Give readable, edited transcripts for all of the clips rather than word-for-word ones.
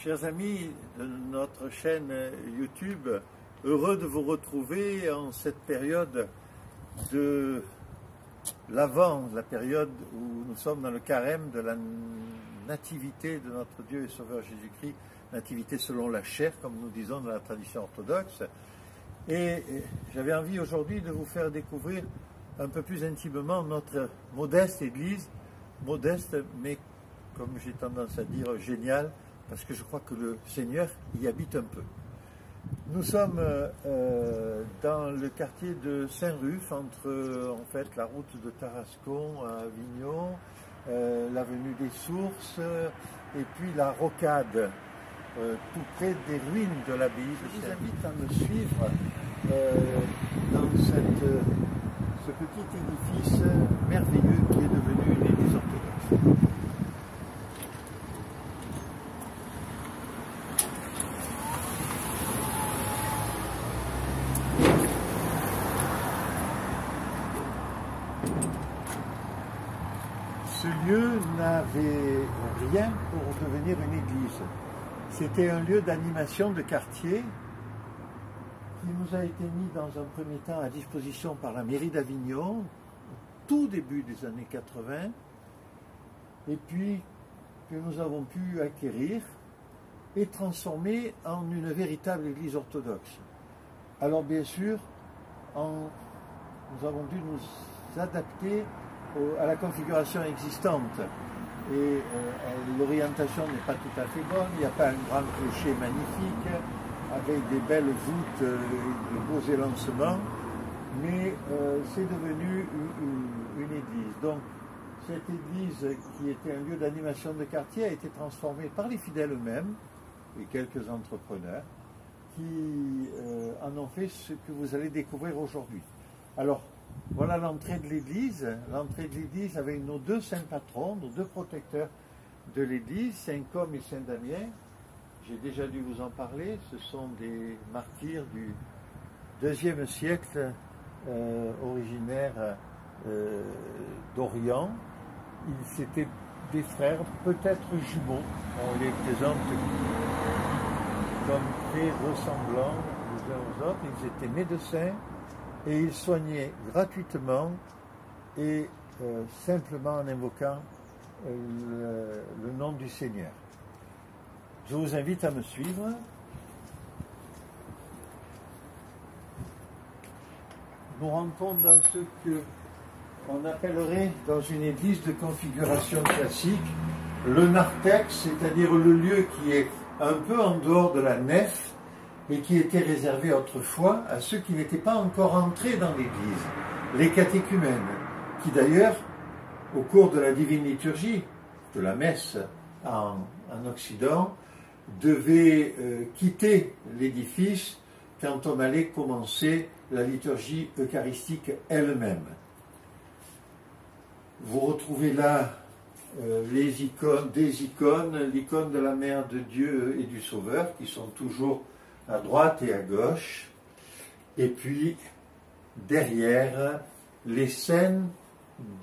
Chers amis de notre chaîne YouTube, heureux de vous retrouver en cette période de l'Avent, la période où nous sommes dans le carême de la nativité de notre Dieu et Sauveur Jésus-Christ, nativité selon la chair, comme nous disons dans la tradition orthodoxe. Et j'avais envie aujourd'hui de vous faire découvrir un peu plus intimement notre modeste Église, modeste mais, comme j'ai tendance à dire, géniale, parce que je crois que le Seigneur y habite un peu. Nous sommes dans le quartier de Saint-Ruf, entre en fait la route de Tarascon à Avignon, l'avenue des Sources et puis la Rocade, tout près des ruines de l'abbaye. Je vous invite à me suivre dans ce petit édifice merveilleux qui est devenu une église orthodoxe. Ce lieu n'avait rien pour devenir une église. C'était un lieu d'animation de quartier qui nous a été mis dans un premier temps à disposition par la mairie d'Avignon, au tout début des années 80, et puis que nous avons pu acquérir et transformer en une véritable église orthodoxe. Alors bien sûr, nous avons dû nous adapter à la configuration existante. Et l'orientation n'est pas tout à fait bonne, il n'y a pas un grand clocher magnifique, avec des belles voûtes, de beaux élancements, mais c'est devenu une église. Donc cette église, qui était un lieu d'animation de quartier, a été transformée par les fidèles eux-mêmes et quelques entrepreneurs qui en ont fait ce que vous allez découvrir aujourd'hui. Alors, voilà l'entrée de l'église. L'entrée de l'église avec nos deux saints patrons, nos deux protecteurs de l'église, Saint Côme et Saint Damien. J'ai déjà dû vous en parler. Ce sont des martyrs du IIe siècle, originaires d'Orient. C'était des frères, peut-être jumeaux. On les présente comme très ressemblants les uns aux autres. Ils étaient médecins. Et ils soignaient gratuitement et simplement en invoquant le nom du Seigneur. Je vous invite à me suivre. Nous rentrons dans ce que on appellerait dans une église de configuration classique le narthex, c'est-à-dire le lieu qui est un peu en dehors de la nef, et qui était réservé autrefois à ceux qui n'étaient pas encore entrés dans l'Église, les catéchumènes, qui d'ailleurs, au cours de la divine liturgie, de la messe en Occident, devaient quitter l'édifice quand on allait commencer la liturgie eucharistique elle-même. Vous retrouvez là des icônes, l'icône de la Mère de Dieu et du Sauveur, qui sont toujours à droite et à gauche, et puis derrière les scènes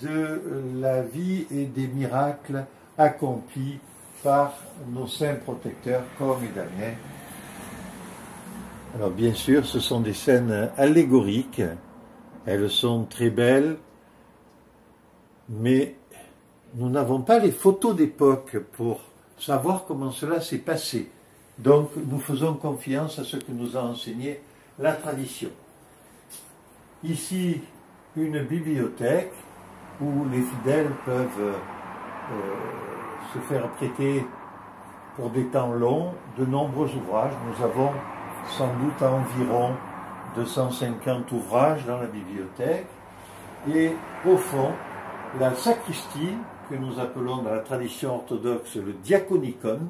de la vie et des miracles accomplis par nos saints protecteurs Côme et Damien. Alors bien sûr, ce sont des scènes allégoriques, elles sont très belles, mais nous n'avons pas les photos d'époque pour savoir comment cela s'est passé. Donc, nous faisons confiance à ce que nous a enseigné la tradition. Ici, une bibliothèque où les fidèles peuvent se faire prêter pour des temps longs de nombreux ouvrages. Nous avons sans doute environ 250 ouvrages dans la bibliothèque. Et au fond, la sacristie, que nous appelons dans la tradition orthodoxe le diaconicon,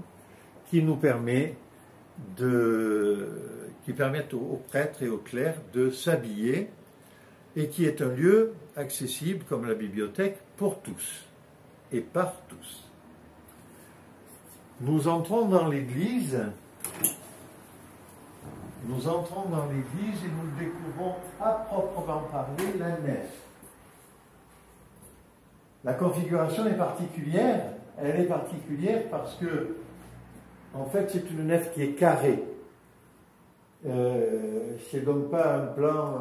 qui nous permet qui permettent aux prêtres et aux clercs de s'habiller et qui est un lieu accessible comme la bibliothèque pour tous et par tous. Nous entrons dans l'église et nous découvrons à proprement parler la nef. La configuration est particulière. Elle est particulière parce que En fait, c'est une nef qui est carrée. C'est donc pas un plan,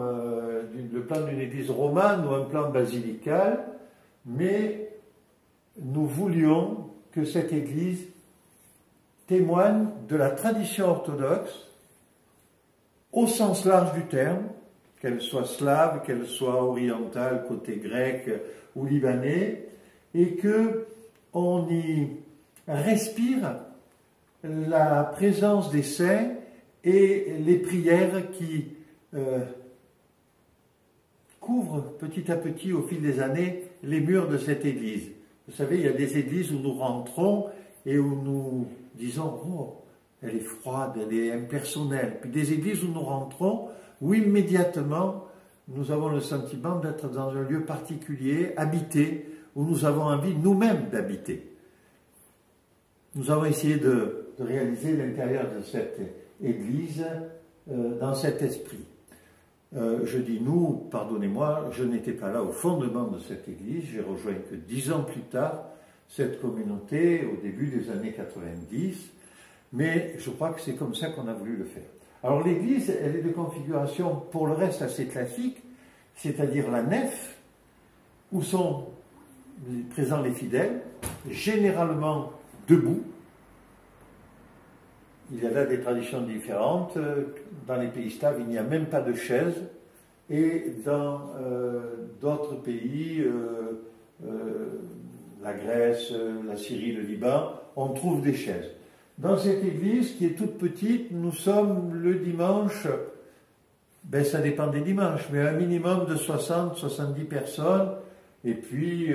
le plan d'une église romane ou un plan basilical, mais nous voulions que cette église témoigne de la tradition orthodoxe au sens large du terme, qu'elle soit slave, qu'elle soit orientale, côté grec ou libanais, et que on y respire la présence des saints et les prières qui couvrent petit à petit au fil des années les murs de cette église. Vous savez, il y a des églises où nous rentrons et où nous disons « Oh, elle est froide, elle est impersonnelle ». Puis des églises où nous rentrons, où immédiatement nous avons le sentiment d'être dans un lieu particulier, habité, où nous avons envie nous-mêmes d'habiter. Nous avons essayé de réaliser l'intérieur de cette église dans cet esprit. Je dis nous, pardonnez-moi, je n'étais pas là au fondement de cette église, j'ai rejoint que 10 ans plus tard cette communauté au début des années 90, mais je crois que c'est comme ça qu'on a voulu le faire. Alors l'église, elle est de configuration pour le reste assez classique, c'est-à-dire la nef, où sont présents les fidèles, généralement debout. Il y a là des traditions différentes. Dans les pays slaves, il n'y a même pas de chaise. Et dans d'autres pays, la Grèce, la Syrie, le Liban, on trouve des chaises. Dans cette église, qui est toute petite, nous sommes le dimanche, ben ça dépend des dimanches, mais un minimum de 60-70 personnes, et puis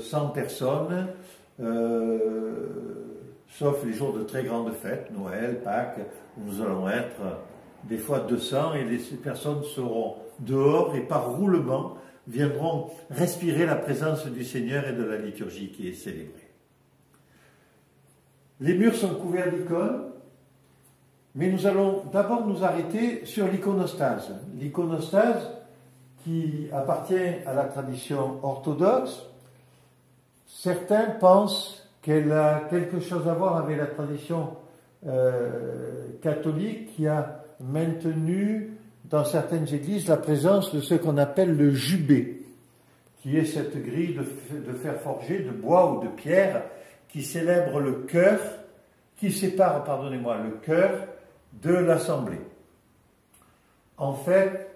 100 personnes, sauf les jours de très grandes fêtes, Noël, Pâques, où nous allons être des fois 200, et les personnes seront dehors et par roulement viendront respirer la présence du Seigneur et de la liturgie qui est célébrée. Les murs sont couverts d'icônes, mais nous allons d'abord nous arrêter sur l'iconostase. L'iconostase qui appartient à la tradition orthodoxe. Certains pensent qu'elle a quelque chose à voir avec la tradition catholique qui a maintenu dans certaines églises la présence de ce qu'on appelle le jubé, qui est cette grille de fer forgé, de bois ou de pierre, qui célèbre le chœur, qui sépare, pardonnez-moi, le chœur de l'assemblée. En fait,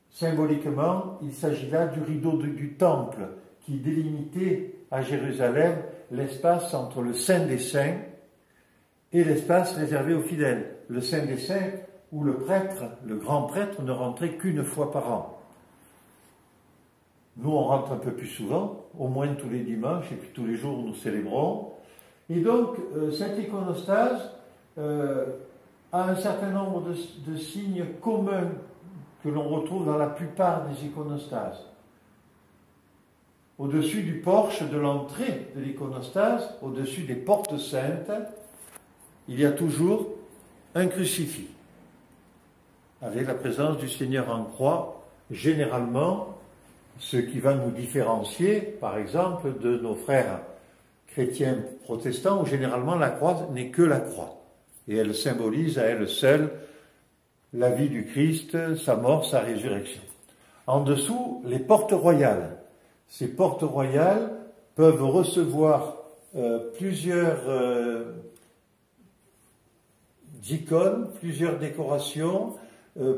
symboliquement, il s'agit là du rideau du temple qui délimitait à Jérusalem l'espace entre le Saint des Saints et l'espace réservé aux fidèles. Le Saint des Saints où le prêtre, le grand prêtre, ne rentrait qu'une fois par an. Nous, on rentre un peu plus souvent, au moins tous les dimanches et puis tous les jours où nous célébrons. Et donc, cette iconostase a un certain nombre de signes communs que l'on retrouve dans la plupart des iconostases. Au-dessus du porche de l'entrée de l'iconostase, au-dessus des portes saintes, il y a toujours un crucifix, avec la présence du Seigneur en croix, généralement, ce qui va nous différencier, par exemple, de nos frères chrétiens protestants, où généralement la croix n'est que la croix. Et elle symbolise à elle seule la vie du Christ, sa mort, sa résurrection. En dessous, les portes royales. Ces portes royales peuvent recevoir plusieurs icônes, plusieurs décorations.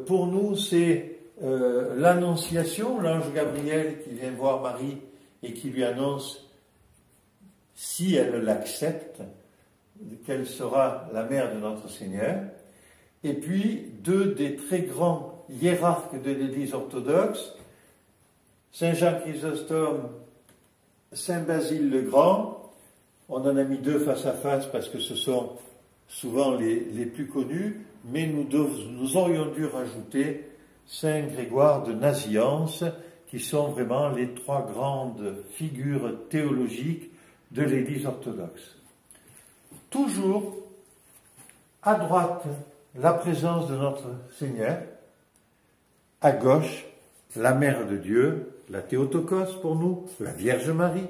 Pour nous, c'est l'Annonciation, l'ange Gabriel qui vient voir Marie et qui lui annonce, si elle l'accepte, qu'elle sera la mère de notre Seigneur. Et puis, deux des très grands hiérarques de l'Église orthodoxe, Saint Jean Chrysostome, Saint Basile le Grand. On en a mis deux face à face parce que ce sont souvent les plus connus, mais nous aurions dû rajouter Saint Grégoire de Naziance, qui sont vraiment les trois grandes figures théologiques de l'Église orthodoxe. Toujours à droite, la présence de notre Seigneur, à gauche, la Mère de Dieu, la Théotokos pour nous, la Vierge Marie,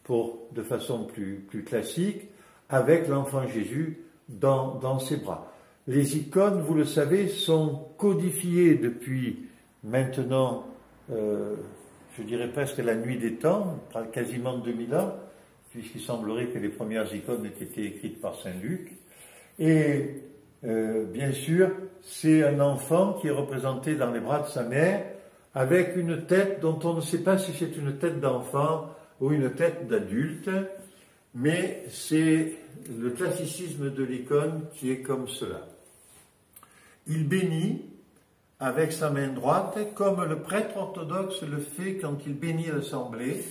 de façon plus classique, avec l'enfant Jésus dans ses bras. Les icônes, vous le savez, sont codifiées depuis maintenant, je dirais presque la nuit des temps, quasiment 2000 ans, puisqu'il semblerait que les premières icônes aient été écrites par Saint Luc. Et bien sûr, c'est un enfant qui est représenté dans les bras de sa mère, avec une tête dont on ne sait pas si c'est une tête d'enfant ou une tête d'adulte, mais c'est le classicisme de l'icône qui est comme cela. Il bénit avec sa main droite, comme le prêtre orthodoxe le fait quand il bénit l'assemblée,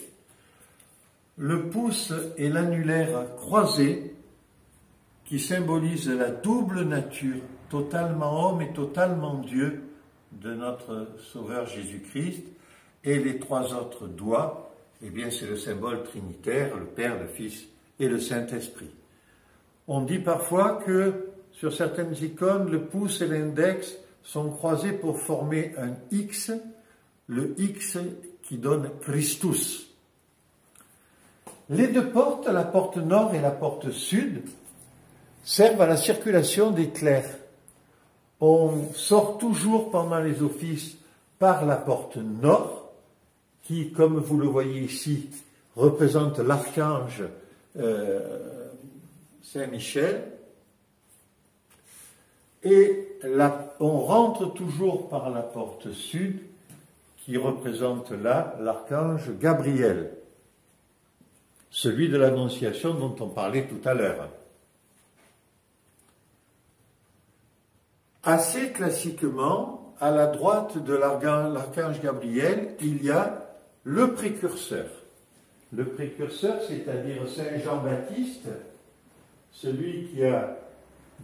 le pouce et l'annulaire croisés, qui symbolisent la double nature, totalement homme et totalement Dieu, de notre Sauveur Jésus-Christ, et les trois autres doigts, eh bien c'est le symbole trinitaire, le Père, le Fils et le Saint-Esprit. On dit parfois que sur certaines icônes, le pouce et l'index sont croisés pour former un X, le X qui donne Christus. Les deux portes, la porte nord et la porte sud, servent à la circulation des clercs. On sort toujours pendant les offices par la porte nord, qui, comme vous le voyez ici, représente l'archange Saint-Michel, et on rentre toujours par la porte sud, qui représente là l'archange Gabriel, celui de l'Annonciation dont on parlait tout à l'heure. Assez classiquement, à la droite de l'archange Gabriel, il y a le précurseur. Le précurseur, c'est-à-dire Saint Jean-Baptiste, celui qui a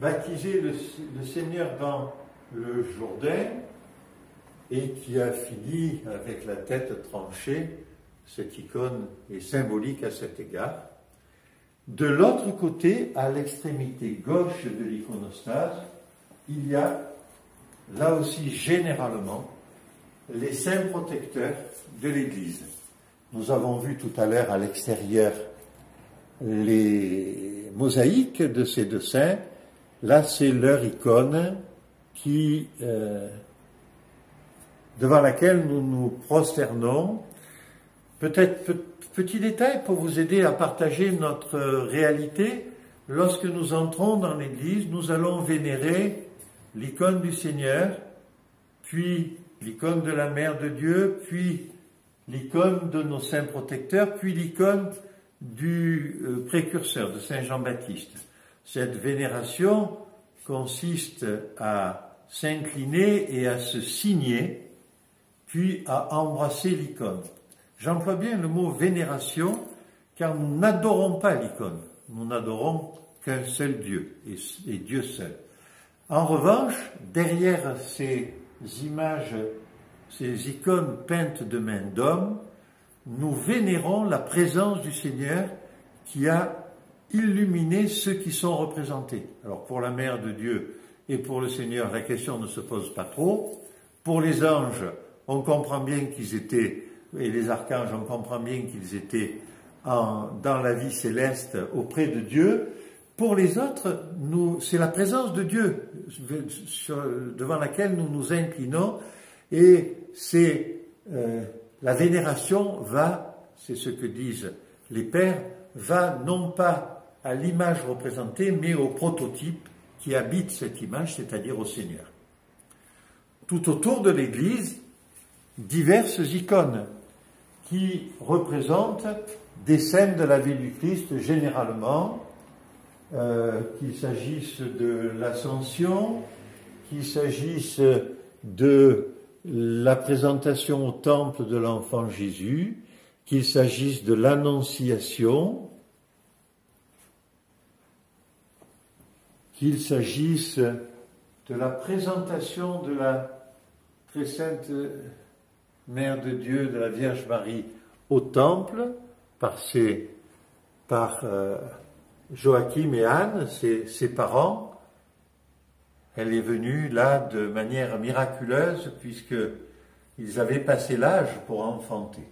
baptisé le Seigneur dans le Jourdain et qui a fini avec la tête tranchée. Cette icône est symbolique à cet égard. De l'autre côté, à l'extrémité gauche de l'iconostase, il y a, là aussi généralement, les saints protecteurs de l'Église. Nous avons vu tout à l'heure à l'extérieur les mosaïques de ces deux saints. Là, c'est leur icône devant laquelle nous nous prosternons. Peut-être petit détail pour vous aider à partager notre réalité. Lorsque nous entrons dans l'Église, nous allons vénérer l'icône du Seigneur, puis l'icône de la Mère de Dieu, puis l'icône de nos saints protecteurs, puis l'icône du précurseur, de Saint Jean-Baptiste. Cette vénération consiste à s'incliner et à se signer, puis à embrasser l'icône. J'emploie bien le mot vénération, car nous n'adorons pas l'icône, nous n'adorons qu'un seul Dieu, et Dieu seul. En revanche, derrière ces images, ces icônes peintes de main d'homme, nous vénérons la présence du Seigneur qui a illuminé ceux qui sont représentés. Alors pour la Mère de Dieu et pour le Seigneur, la question ne se pose pas trop. Pour les anges, on comprend bien qu'ils étaient, et les archanges, on comprend bien qu'ils étaient dans la vie céleste auprès de Dieu. Pour les autres, c'est la présence de Dieu devant laquelle nous nous inclinons, et c'est la vénération c'est ce que disent les pères, va non pas à l'image représentée, mais au prototype qui habite cette image, c'est-à-dire au Seigneur. Tout autour de l'Église, diverses icônes qui représentent des scènes de la vie du Christ généralement, qu'il s'agisse de l'Ascension, qu'il s'agisse de la présentation au temple de l'enfant Jésus, qu'il s'agisse de l'Annonciation, qu'il s'agisse de la présentation de la très sainte Mère de Dieu, de la Vierge Marie, au temple, par Joachim et Anne, ses parents. Elle est venue là de manière miraculeuse, puisqu'ils avaient passé l'âge pour enfanter.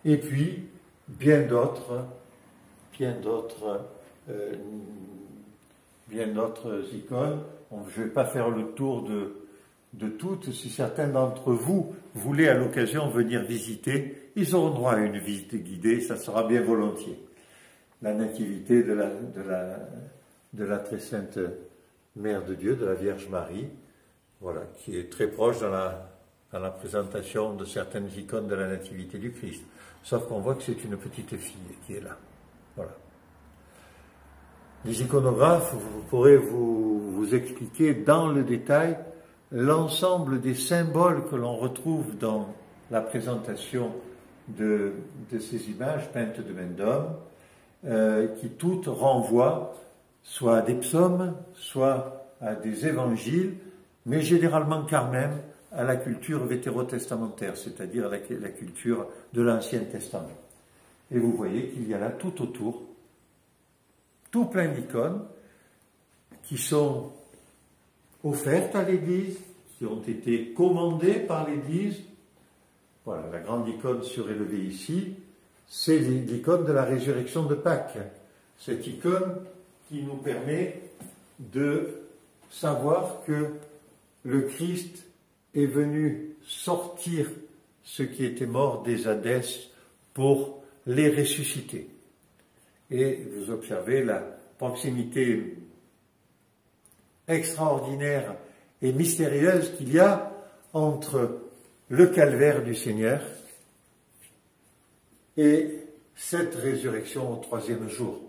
Et puis, bien d'autres bien d'autres icônes. Je ne vais pas faire le tour de toutes. Si certains d'entre vous voulaient à l'occasion venir visiter, ils auront droit à une visite guidée, ça sera bien volontiers. La nativité de la très sainte Mère de Dieu, de la Vierge Marie, voilà, qui est très proche dans la présentation de certaines icônes de la nativité du Christ. Sauf qu'on voit que c'est une petite fille qui est là. Voilà. Les iconographes, vous pourrez vous expliquer dans le détail l'ensemble des symboles que l'on retrouve dans la présentation de ces images peintes de main d'homme, qui toutes renvoient soit à des psaumes, soit à des évangiles, mais généralement quand même à la culture vétérotestamentaire, c'est-à-dire à la culture de l'Ancien Testament. Et vous voyez qu'il y a là tout autour, tout plein d'icônes qui sont offertes à l'Église, qui ont été commandées par l'Église. Voilà, la grande icône surélevée ici, c'est l'icône de la résurrection de Pâques. Cette icône qui nous permet de savoir que le Christ est venu sortir ceux qui étaient morts des Hadès pour les ressusciter. Et vous observez la proximité extraordinaire et mystérieuse qu'il y a entre le calvaire du Seigneur et cette résurrection au troisième jour.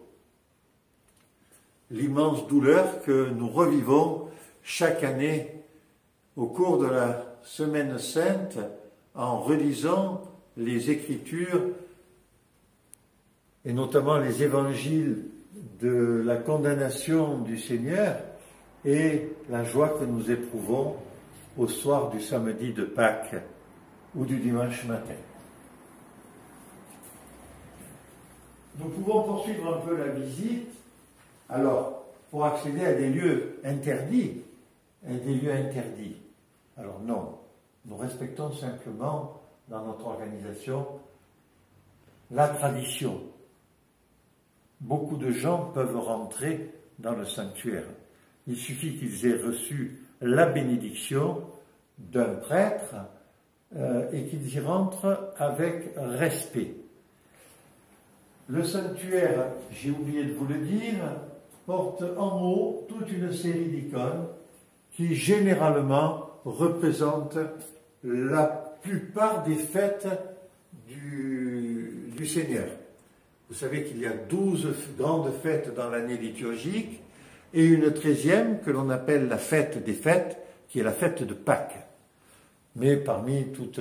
L'immense douleur que nous revivons chaque année au cours de la Semaine Sainte en relisant les Écritures et notamment les évangiles de la condamnation du Seigneur et la joie que nous éprouvons au soir du samedi de Pâques ou du dimanche matin. Nous pouvons poursuivre un peu la visite. Alors, pour accéder à des lieux interdits, alors non, nous respectons simplement dans notre organisation la tradition. Beaucoup de gens peuvent rentrer dans le sanctuaire. Il suffit qu'ils aient reçu la bénédiction d'un prêtre et qu'ils y rentrent avec respect. Le sanctuaire, j'ai oublié de vous le dire, porte en haut toute une série d'icônes qui généralement représentent la plupart des fêtes du Seigneur. Vous savez qu'il y a 12 grandes fêtes dans l'année liturgique et une 13e que l'on appelle la fête des fêtes, qui est la fête de Pâques. Mais parmi toutes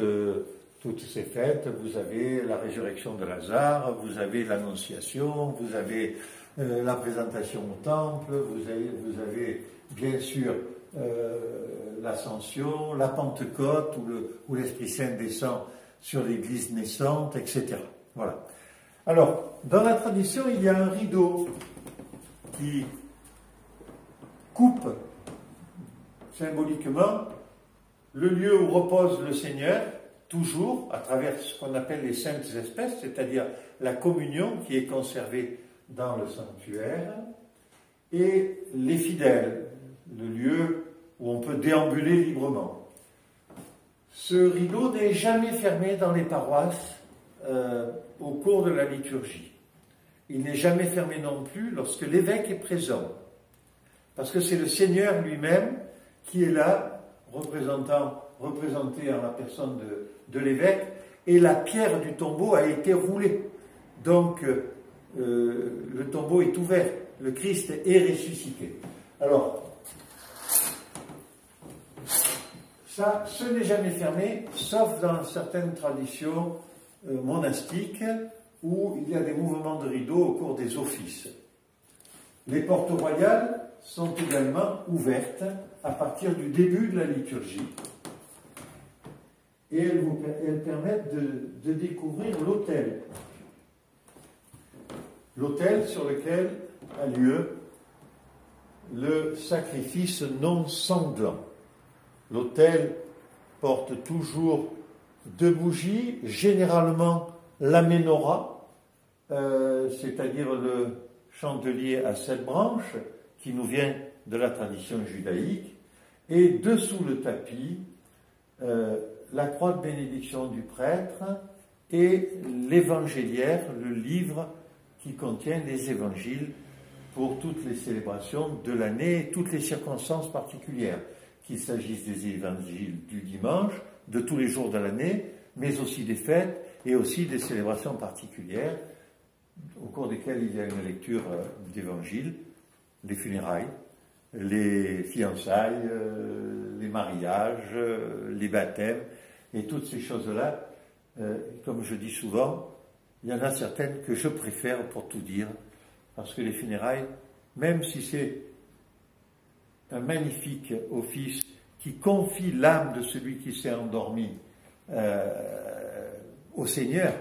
ces fêtes, vous avez la résurrection de Lazare, vous avez l'Annonciation, vous avez la présentation au temple, vous avez bien sûr l'Ascension, la Pentecôte, où l'Esprit Saint descend sur l'Église naissante, etc. Voilà. Alors, dans la tradition, il y a un rideau qui coupe symboliquement le lieu où repose le Seigneur, toujours à travers ce qu'on appelle les saintes espèces, c'est-à-dire la communion qui est conservée dans le sanctuaire, et les fidèles, le lieu où on peut déambuler librement. Ce rideau n'est jamais fermé dans les paroisses au cours de la liturgie. Il n'est jamais fermé non plus lorsque l'évêque est présent, parce que c'est le Seigneur lui-même qui est là, représenté en la personne de l'évêque, et la pierre du tombeau a été roulée. Donc, le tombeau est ouvert, le Christ est ressuscité. Alors, ça, ce n'est jamais fermé, sauf dans certaines traditions monastiques, où il y a des mouvements de rideau au cours des offices. Les portes royales sont également ouvertes à partir du début de la liturgie. Et elles permettent de découvrir l'autel. L'autel sur lequel a lieu le sacrifice non sanglant. L'autel porte toujours deux bougies, généralement la menorah, c'est-à-dire le chandelier à 7 branches, qui nous vient de la tradition judaïque, et dessous le tapis, la croix de bénédiction du prêtre et l'évangéliaire, le livre qui contient les évangiles pour toutes les célébrations de l'année et toutes les circonstances particulières, qu'il s'agisse des évangiles du dimanche, de tous les jours de l'année, mais aussi des fêtes et aussi des célébrations particulières au cours desquelles il y a une lecture d'évangiles, les funérailles, les fiançailles, les mariages, les baptêmes, et toutes ces choses-là, comme je dis souvent, il y en a certaines que je préfère pour tout dire, parce que les funérailles, même si c'est un magnifique office qui confie l'âme de celui qui s'est endormi au Seigneur,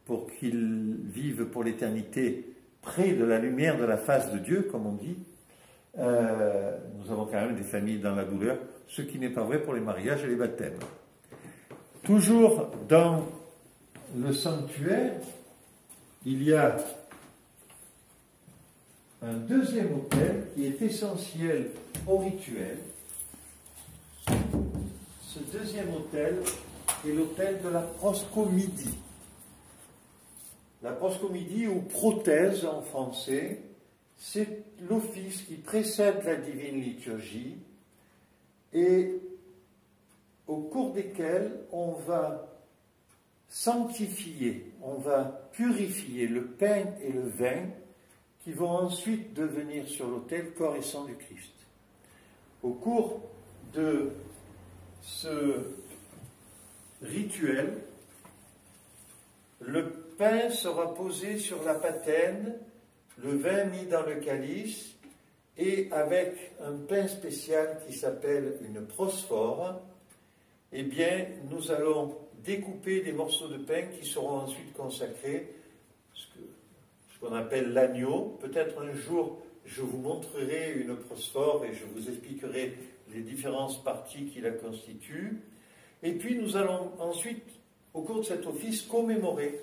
pour qu'il vive pour l'éternité près de la lumière de la face de Dieu, comme on dit, nous avons quand même des familles dans la douleur, ce qui n'est pas vrai pour les mariages et les baptêmes. Toujours dans le sanctuaire, il y a un deuxième autel qui est essentiel au rituel. Ce deuxième autel est l'autel de la proscomidie. La proscomidie, ou prothèse en français, c'est l'office qui précède la divine liturgie et au cours desquels on va sanctifier, on va purifier le pain et le vin qui vont ensuite devenir sur l'autel corps et sang du Christ. Au cours de ce rituel, le pain sera posé sur la patène, le vin mis dans le calice, et avec un pain spécial qui s'appelle une prosphore, eh bien, nous allons découper des morceaux de pain qui seront ensuite consacrés, ce qu'on appelle l'agneau. Peut-être un jour, je vous montrerai une prosphore et je vous expliquerai les différentes parties qui la constituent. Et puis, nous allons ensuite, au cours de cet office, commémorer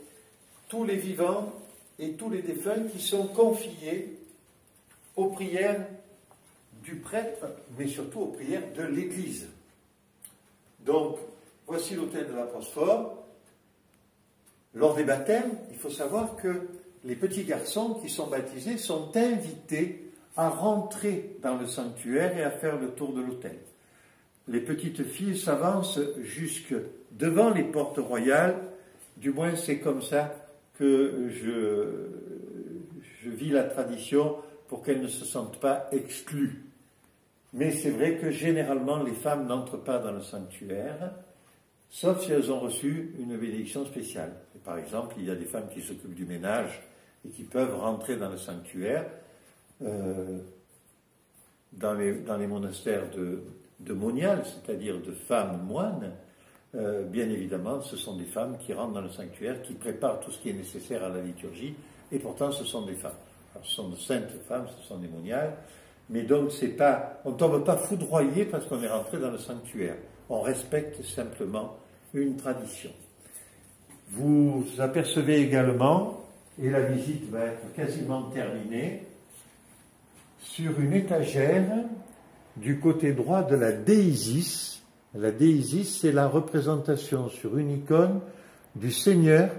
tous les vivants et tous les défunts qui sont confiés aux prières du prêtre, mais surtout aux prières de l'Église. Donc, voici l'autel de la prosphore. Lors des baptêmes, il faut savoir que les petits garçons qui sont baptisés sont invités à rentrer dans le sanctuaire et à faire le tour de l'autel. Les petites filles s'avancent jusque devant les portes royales, du moins c'est comme ça que je vis la tradition pour qu'elles ne se sentent pas exclues. Mais c'est vrai que généralement les femmes n'entrent pas dans le sanctuaire, sauf si elles ont reçu une bénédiction spéciale. Et par exemple, il y a des femmes qui s'occupent du ménage et qui peuvent rentrer dans le sanctuaire. Dans les monastères de moniales, c'est-à-dire de femmes moines, bien évidemment, ce sont des femmes qui rentrent dans le sanctuaire, qui préparent tout ce qui est nécessaire à la liturgie, et pourtant ce sont des femmes. Alors, ce sont de saintes femmes, ce sont des moniales, mais donc on ne tombe pas foudroyé parce qu'on est rentré dans le sanctuaire. On respecte simplement une tradition. Vous apercevez également, et la visite va être quasiment terminée, sur une étagère du côté droit de la déisis. La déisis, c'est la représentation sur une icône du Seigneur,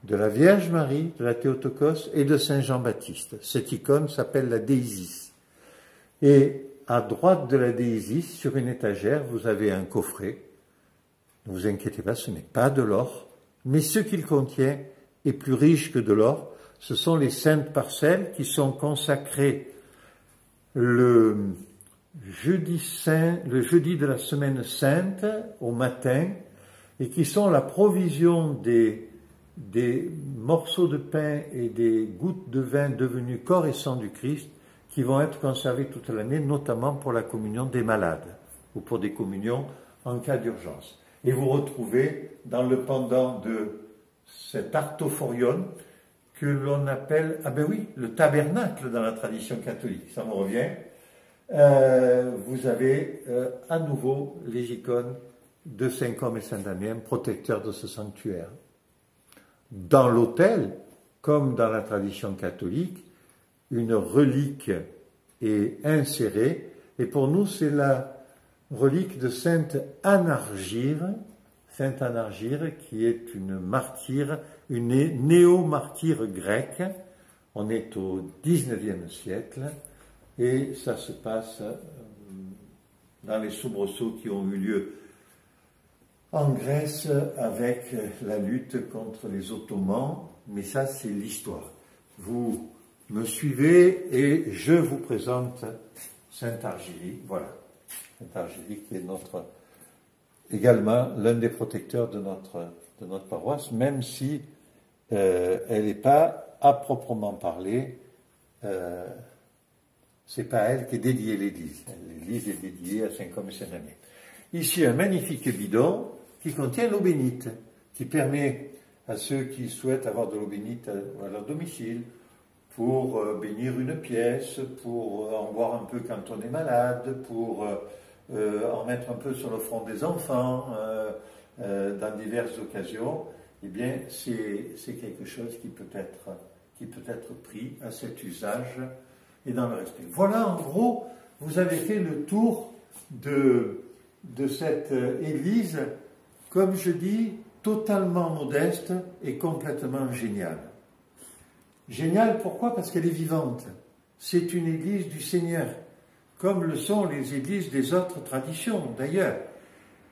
de la Vierge Marie, de la Théotokos et de Saint Jean-Baptiste. Cette icône s'appelle la déisis. Et à droite de la déisis, sur une étagère, vous avez un coffret. Ne vous inquiétez pas, ce n'est pas de l'or, mais ce qu'il contient est plus riche que de l'or. Ce sont les saintes parcelles qui sont consacrées le jeudi de la semaine sainte au matin, et qui sont la provision des morceaux de pain et des gouttes de vin devenus corps et sang du Christ, qui vont être conservés toute l'année, notamment pour la communion des malades, ou pour des communions en cas d'urgence. Et vous retrouvez dans le pendant de cet artophorion, que l'on appelle, le tabernacle dans la tradition catholique, ça me revient. Vous avez à nouveau les icônes de Saint Côme et Saint Damien, protecteurs de ce sanctuaire. Dans l'autel, comme dans la tradition catholique, une relique est insérée. Et pour nous, c'est la relique de Sainte Anargyre, qui est une martyre, une néo-martyre grecque. On est au XIXe siècle et ça se passe dans les soubresauts qui ont eu lieu en Grèce avec la lutte contre les Ottomans. Mais ça, c'est l'histoire. Vous me suivez et je vous présente Sainte Argyrie. Voilà, Sainte Argyrie qui est également l'un des protecteurs de notre paroisse, même si elle n'est pas à proprement parler, c'est pas elle qui est dédiée l'Église. L'Église est dédiée à Saint Côme et Saint Damien. Ici, un magnifique bidon qui contient l'eau bénite, qui permet à ceux qui souhaitent avoir de l'eau bénite à leur domicile, pour bénir une pièce, pour en boire un peu quand on est malade, pour en mettre un peu sur le front des enfants, dans diverses occasions. Eh bien, c'est quelque chose qui peut être pris à cet usage et dans le respect. Voilà, en gros, vous avez fait le tour de cette église, comme je dis, totalement modeste et complètement géniale. Géniale, pourquoi? Parce qu'elle est vivante. C'est une église du Seigneur, comme le sont les églises des autres traditions, d'ailleurs.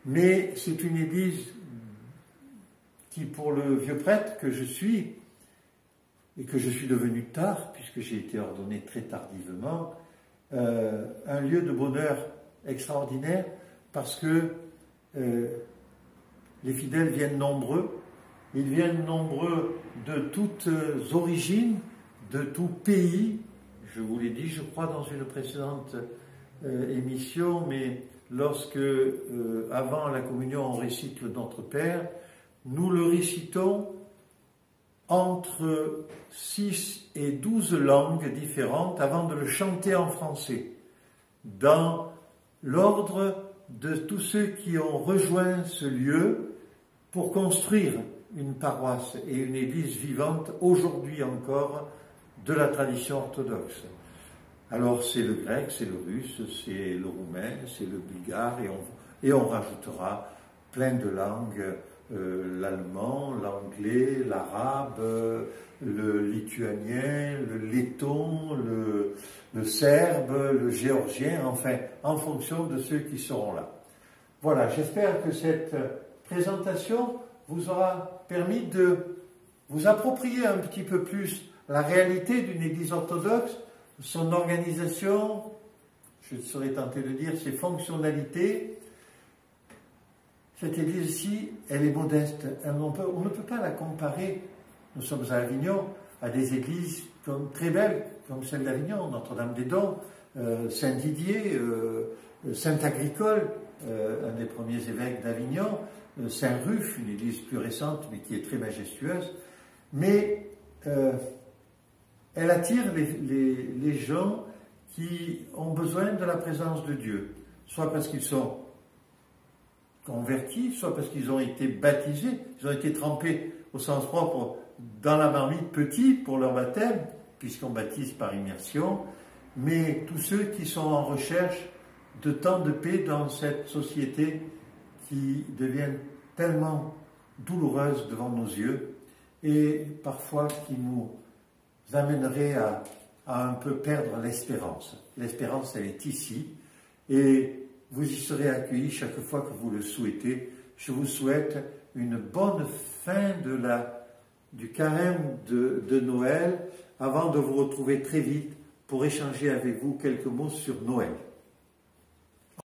Mais c'est une église qui, pour le vieux prêtre que je suis, et que je suis devenu tard, puisque j'ai été ordonné très tardivement, un lieu de bonheur extraordinaire, parce que les fidèles viennent nombreux, ils viennent nombreux de toutes origines, de tout pays. Je vous l'ai dit, je crois, dans une précédente émission, mais lorsque, avant la communion, on récite le Notre Père, nous le récitons entre 6 et 12 langues différentes avant de le chanter en français, dans l'ordre de tous ceux qui ont rejoint ce lieu pour construire une paroisse et une église vivante, aujourd'hui encore, de la tradition orthodoxe. Alors c'est le grec, c'est le russe, c'est le roumain, c'est le bulgare, et on rajoutera plein de langues, l'allemand, l'anglais, l'arabe, le lituanien, le letton, le serbe, le géorgien, enfin, en fonction de ceux qui seront là. Voilà, j'espère que cette présentation vous aura permis de vous approprier un petit peu plus la réalité d'une église orthodoxe, son organisation, je serais tenté de dire ses fonctionnalités. Cette église-ci, elle est modeste. On ne peut pas la comparer, nous sommes à Avignon, à des églises très belles, comme celle d'Avignon, Notre-Dame-des-Dons, Saint-Didier, Saint-Agricole, un des premiers évêques d'Avignon, Saint-Ruf, une église plus récente, mais qui est très majestueuse. Mais elle attire les gens qui ont besoin de la présence de Dieu, soit parce qu'ils sont convertis, soit parce qu'ils ont été baptisés, ils ont été trempés au sens propre dans la marmite petit pour leur baptême, puisqu'on baptise par immersion, mais tous ceux qui sont en recherche de temps de paix dans cette société qui devient tellement douloureuse devant nos yeux et parfois qui nous amènerait à un peu perdre l'espérance. L'espérance, elle est ici et vous y serez accueillis chaque fois que vous le souhaitez. Je vous souhaite une bonne fin du carême de Noël avant de vous retrouver très vite pour échanger avec vous quelques mots sur Noël.